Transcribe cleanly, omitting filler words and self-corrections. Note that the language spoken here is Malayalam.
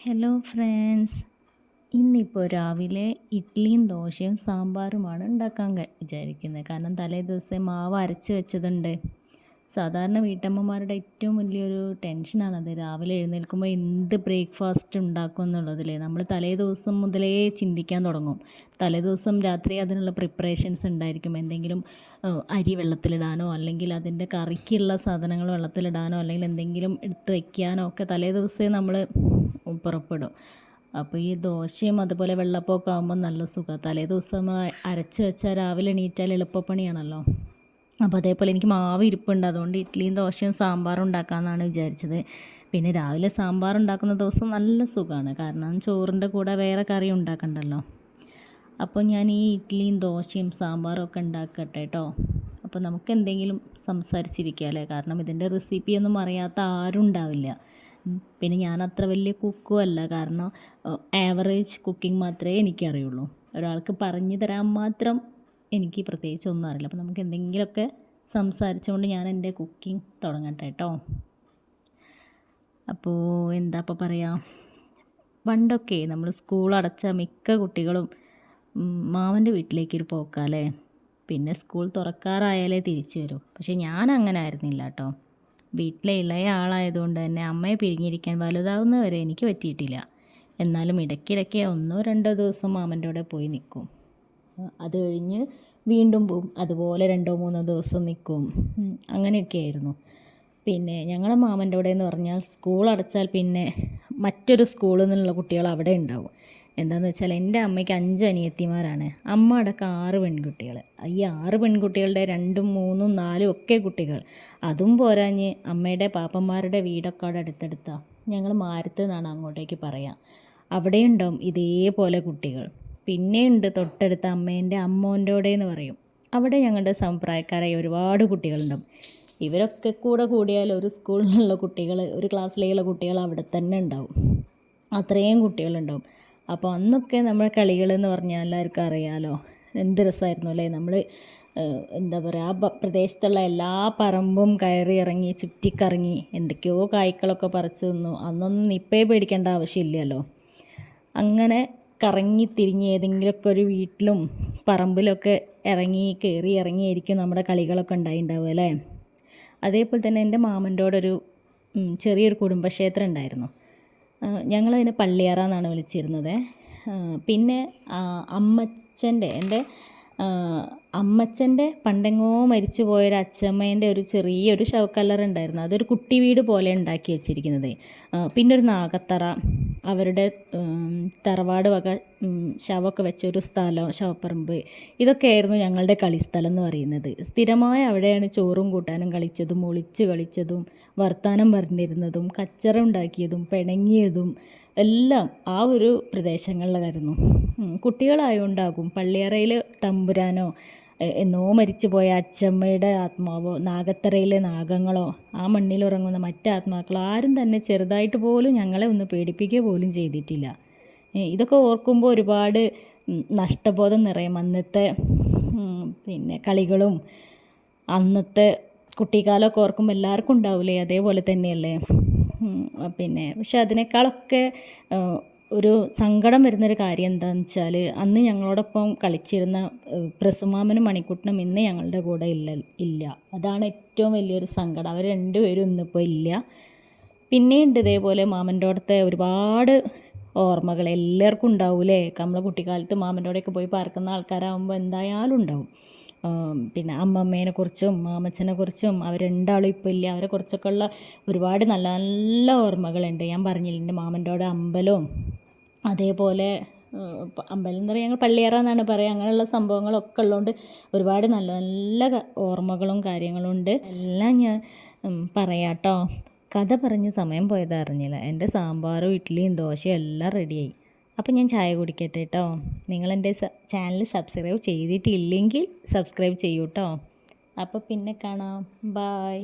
ഹലോ ഫ്രണ്ട്സ്, ഇന്നിപ്പോൾ രാവിലെ ഇഡ്ഡലിയും ദോശയും സാമ്പാറുമാണ് ഉണ്ടാക്കാൻ വിചാരിക്കുന്നത്. കാരണം തലേ ദിവസം മാവ് അരച്ച് വെച്ചതുണ്ട്. സാധാരണ വീട്ടമ്മമാരുടെ ഏറ്റവും വലിയൊരു ടെൻഷനാണത്. രാവിലെ എഴുന്നേൽക്കുമ്പോൾ എന്ത് ബ്രേക്ക്ഫാസ്റ്റ് ഉണ്ടാക്കും എന്നുള്ളതിൽ നമ്മൾ തലേ ദിവസം മുതലേ ചിന്തിക്കാൻ തുടങ്ങും. തലേ ദിവസം രാത്രി അതിനുള്ള പ്രിപ്പറേഷൻസ് ഉണ്ടായിരിക്കും. എന്തെങ്കിലും അരി വെള്ളത്തിലിടാനോ അല്ലെങ്കിൽ അതിൻ്റെ കറിക്കുള്ള സാധനങ്ങൾ വെള്ളത്തിലിടാനോ അല്ലെങ്കിൽ എന്തെങ്കിലും എടുത്ത് വയ്ക്കാനോ ഒക്കെ തലേ ദിവസമേ നമ്മൾ പുറപ്പെടും. അപ്പോൾ ഈ ദോശയും അതുപോലെ വെള്ളപ്പമൊക്കെ ആകുമ്പോൾ നല്ല സുഖമാണ്. തലേ ദിവസം അരച്ച് വെച്ചാൽ രാവിലെ എണീറ്റാൽ എളുപ്പപ്പണിയാണല്ലോ. അപ്പോൾ അതേപോലെ എനിക്ക് മാവ് ഇരിപ്പുണ്ട്, അതുകൊണ്ട് ഇഡ്ഡലിയും ദോശയും സാമ്പാറും ഉണ്ടാക്കാമെന്നാണ് വിചാരിച്ചത്. പിന്നെ രാവിലെ സാമ്പാർ ഉണ്ടാക്കുന്ന ദിവസം നല്ല സുഖമാണ്, കാരണം ചോറിൻ്റെ കൂടെ വേറെ കറി ഉണ്ടാക്കണ്ടല്ലോ. അപ്പോൾ ഞാൻ ഈ ഇഡ്ഡലിയും ദോശയും സാമ്പാറും ഒക്കെ ഉണ്ടാക്കട്ടെ കേട്ടോ. അപ്പോൾ നമുക്ക് എന്തെങ്കിലും സംസാരിച്ചിരിക്കാം അല്ലേ, കാരണം ഇതിൻ്റെ റെസിപ്പിയൊന്നും അറിയാത്ത ആരും ഉണ്ടാവില്ല. പിന്നെ ഞാൻ അത്ര വലിയ കുക്കും അല്ല, കാരണം ആവറേജ് കുക്കിംഗ് മാത്രമേ എനിക്കറിയുള്ളൂ. ഒരാൾക്ക് പറഞ്ഞു തരാൻ മാത്രം എനിക്ക് പ്രത്യേകിച്ച് ഒന്നും അറിയില്ല. അപ്പോൾ നമുക്ക് എന്തെങ്കിലുമൊക്കെ സംസാരിച്ചുകൊണ്ട് ഞാൻ എൻ്റെ കുക്കിംഗ് തുടങ്ങട്ടെ കേട്ടോ. അപ്പോൾ എന്താ ഇപ്പോൾ പറയാം, പണ്ടൊക്കെ നമ്മൾ സ്കൂൾ അടച്ച മിക്ക കുട്ടികളും മാമൻ്റെ വീട്ടിലേക്കൊരു പോക്കാല്ലേ. പിന്നെ സ്കൂൾ തുറക്കാറായാലേ തിരിച്ചു വരൂ. പക്ഷേ ഞാൻ അങ്ങനെ ആയിരുന്നില്ല കേട്ടോ. വീട്ടിലെ ഇളയ ആളായതുകൊണ്ട് തന്നെ അമ്മയെ പിരിഞ്ഞിരിക്കാൻ വലുതാവുന്നവരെ എനിക്ക് പറ്റിയിട്ടില്ല. എന്നാലും ഇടയ്ക്കിടയ്ക്ക് 1-2 ദിവസം മാമൻ്റെ കൂടെ പോയി നിൽക്കും. അത് കഴിഞ്ഞ് വീണ്ടും പോവും, അതുപോലെ 2-3 ദിവസം നിൽക്കും. അങ്ങനെയൊക്കെ ആയിരുന്നു. പിന്നെ ഞങ്ങളെ മാമൻ്റെ കൂടെ എന്ന് പറഞ്ഞാൽ സ്കൂൾ അടച്ചാൽ പിന്നെ മറ്റൊരു സ്കൂളിൽ നിന്നുള്ള കുട്ടികൾ അവിടെ ഉണ്ടാവും. എന്താണെന്ന് വെച്ചാൽ എൻ്റെ അമ്മയ്ക്ക് 5 അനിയത്തിമാരാണ്. അമ്മ അടക്കം 6 പെൺകുട്ടികൾ. ഈ 6 പെൺകുട്ടികളുടെ 2ഉം 3ഉം 4ഉം ഒക്കെ കുട്ടികൾ. അതും പോരാഞ്ഞ് അമ്മയുടെ പാപ്പന്മാരുടെ വീടൊക്കെ അവിടെ അടുത്തടുത്താണ്. ഞങ്ങൾ മാരത്ത് നിന്നാണ് അങ്ങോട്ടേക്ക് പറയാം. അവിടെയുണ്ടാവും ഇതേപോലെ കുട്ടികൾ. പിന്നെയുണ്ട് തൊട്ടടുത്ത അമ്മേൻ്റെ അമ്മോൻ്റെ എന്ന് പറയും. അവിടെ ഞങ്ങളുടെ സമപ്രായക്കാരായ ഒരുപാട് കുട്ടികളുണ്ടാവും. ഇവരൊക്കെ കൂടിയാൽ ഒരു സ്കൂളിലുള്ള കുട്ടികൾ, ഒരു ക്ലാസ്സിലുള്ള കുട്ടികൾ അവിടെ തന്നെ ഉണ്ടാവും. അത്രയും കുട്ടികളുണ്ടാവും. അപ്പോൾ അന്നൊക്കെ നമ്മുടെ കളികളെന്ന് പറഞ്ഞാൽ എല്ലാവർക്കും അറിയാമല്ലോ, എന്ത് രസമായിരുന്നു അല്ലേ. നമ്മൾ എന്താ പറയുക, ആ പ്രദേശത്തുള്ള എല്ലാ പറമ്പും കയറി ഇറങ്ങി ചുറ്റിക്കറങ്ങി എന്തൊക്കെയോ കായ്ക്കളൊക്കെ പറിച്ചു തിന്നു. അന്നൊന്നും നിപ്പയെ പേടിക്കേണ്ട ആവശ്യമില്ലല്ലോ. അങ്ങനെ കറങ്ങി തിരിഞ്ഞ് ഏതെങ്കിലുമൊക്കെ ഒരു വീട്ടിലും പറമ്പിലൊക്കെ കയറി ഇറങ്ങിയായിരിക്കും നമ്മുടെ കളികളൊക്കെ ഉണ്ടായിട്ടുണ്ടാവുക അല്ലേ. അതേപോലെ തന്നെ എൻ്റെ മാമൻ്റോടൊരു ചെറിയൊരു കുടുംബക്ഷേത്രം ഉണ്ടായിരുന്നു. ഞങ്ങളതിനെ പള്ളിയറ എന്നാണ് വിളിച്ചിരുന്നത്. പിന്നെ എൻ്റെ അമ്മച്ചൻ്റെ പണ്ടെങ്ങോ മരിച്ചു പോയൊരു അച്ചമ്മേൻ്റെ ഒരു ചെറിയൊരു ശവക്കല്ലറുണ്ടായിരുന്നു. അതൊരു കുട്ടി വീട് പോലെ ഉണ്ടാക്കി വെച്ചിരിക്കുന്നത്. പിന്നെ ഒരു നാഗത്തറ, അവരുടെ തറവാട് വക ശവമൊക്കെ വെച്ചൊരു സ്ഥലം, ശവപ്പറമ്പ്. ഇതൊക്കെയായിരുന്നു ഞങ്ങളുടെ കളിസ്ഥലം എന്ന് പറയുന്നത്. സ്ഥിരമായി അവിടെയാണ് ചോറും കൂട്ടാനും കളിച്ചതും ഒളിച്ച് കളിച്ചതും വർത്താനം പറഞ്ഞിരുന്നതും കച്ചറ ഉണ്ടാക്കിയതും പിണങ്ങിയതും എല്ലാം ആ ഒരു പ്രദേശങ്ങളിലായിരുന്നു. കുട്ടികളായോണ്ടാകും പള്ളിയറയിൽ തമ്പുരാനോ എന്നോ മരിച്ചു പോയ അച്ചമ്മയുടെ ആത്മാവോ നാഗത്തറയിലെ നാഗങ്ങളോ ആ മണ്ണിലുറങ്ങുന്ന മറ്റാത്മാക്കളോ ആരും തന്നെ ചെറുതായിട്ട് പോലും ഞങ്ങളെ ഒന്ന് പേടിപ്പിക്കുക പോലും ചെയ്തിട്ടില്ല. ഇതൊക്കെ ഓർക്കുമ്പോൾ ഒരുപാട് നഷ്ടബോധം നിറയും. അന്നത്തെ പിന്നെ കളികളും അന്നത്തെ കുട്ടിക്കാലമൊക്കെ ഓർക്കുമ്പോൾ എല്ലാവർക്കും ഉണ്ടാവില്ലേ, അതേപോലെ തന്നെയല്ലേ. പിന്നെ പക്ഷെ അതിനേക്കാളൊക്കെ ഒരു സങ്കടം വരുന്നൊരു കാര്യം എന്താണെന്ന് വെച്ചാൽ, അന്ന് ഞങ്ങളോടൊപ്പം കളിച്ചിരുന്ന പ്രസുമാമനും മണിക്കുട്ടനും ഇന്ന് ഞങ്ങളുടെ കൂടെ ഇല്ല. അതാണ് ഏറ്റവും വലിയൊരു സങ്കടം. അവർ രണ്ടുപേരും ഇന്നിപ്പോൾ ഇല്ല. പിന്നെയുണ്ട് ഇതേപോലെ മാമൻ്റെ അടുത്തെ ഒരുപാട് ഓർമ്മകൾ എല്ലാവർക്കും ഉണ്ടാവൂലേ. നമ്മളെ കുട്ടിക്കാലത്ത് മാമൻ്റെ അവിടെയൊക്കെ പോയി പാർക്കുന്ന ആൾക്കാരാകുമ്പോൾ എന്തായാലും ഉണ്ടാവും. പിന്നെ അമ്മമ്മേനെ കുറിച്ചും മാമച്ചനെ കുറിച്ചും അവർ രണ്ടാളും ഇപ്പോൾ ഇല്ല. അവരെ കുറിച്ചൊക്കെ ഉള്ള ഒരുപാട് നല്ല നല്ല ഓർമ്മകളുണ്ട്. ഞാൻ പറഞ്ഞില്ല, എൻ്റെ മാമൻ്റെ അവിടെ അമ്പലവും അതേപോലെ അമ്പലം എന്ന് പറയുക ഞങ്ങൾ പള്ളിയറ എന്നാണ് പറയുക. അങ്ങനെയുള്ള സംഭവങ്ങളൊക്കെ ഉള്ളതുകൊണ്ട് ഒരുപാട് നല്ല നല്ല ഓർമ്മകളും കാര്യങ്ങളും ഉണ്ട്. എല്ലാം ഞാൻ പറയാം കേട്ടോ. കഥ പറഞ്ഞ് സമയം പോയത് അറിഞ്ഞില്ല. എൻ്റെ സാമ്പാറും ഇഡ്ഡലിയും ദോശയും എല്ലാം റെഡിയായി. അപ്പോൾ ഞാൻ ചായ കുടിക്കട്ടെ കേട്ടോ. നിങ്ങളെൻ്റെ ചാനൽ സബ്സ്ക്രൈബ് ചെയ്തിട്ടില്ലെങ്കിൽ സബ്സ്ക്രൈബ് ചെയ്യൂ കേട്ടോ. അപ്പോൾ പിന്നെ കാണാം. ബായ്.